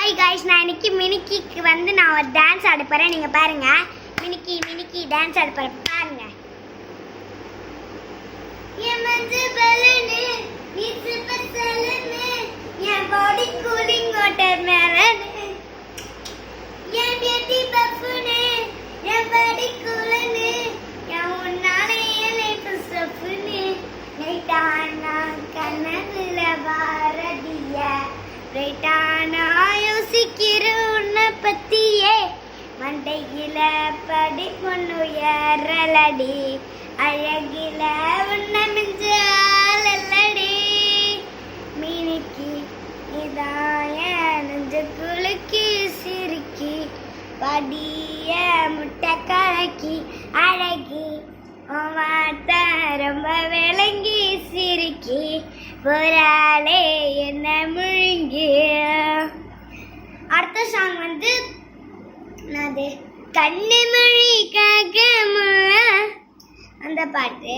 Hi guys, நான் இன்னைக்கு மினிக்கிக்கு வந்து நான் ஒரு டான்ஸ் ஆட போறேன். நீங்க பாருங்க, மினிக்கி டான்ஸ் ஆட போறேன் பாருங்க. என் மஞ்சு பலனு நீ சூப்பர் சலனு என் பாடி கூலிங் வாட்டர் மேலனு என் பியூட்டி பஃபுனு என் பாடி கூலனு என் உன்னாலே என் லைஃப் ஸ்டஃப்னு நைட்டானா கனவுல வாரடிய ரைட்டானா யோசிக்கிற உன்னை பத்தியே மண்டையில படி பொண்ணு ஏறலடி அழகில உன்னை மிஞ்சலடி மினிக்கி இதாய நெஞ்சு குலுக்கி சிரிக்கி படிய முட்டை கலக்கி அழகி மாட்ட ரொம்ப விளங்கி சிரிக்கி போராளே என்ன முழுங்கி. அடுத்த சாங் வந்து அது கண்ணு மொழிக்காக அந்த பாட்டு.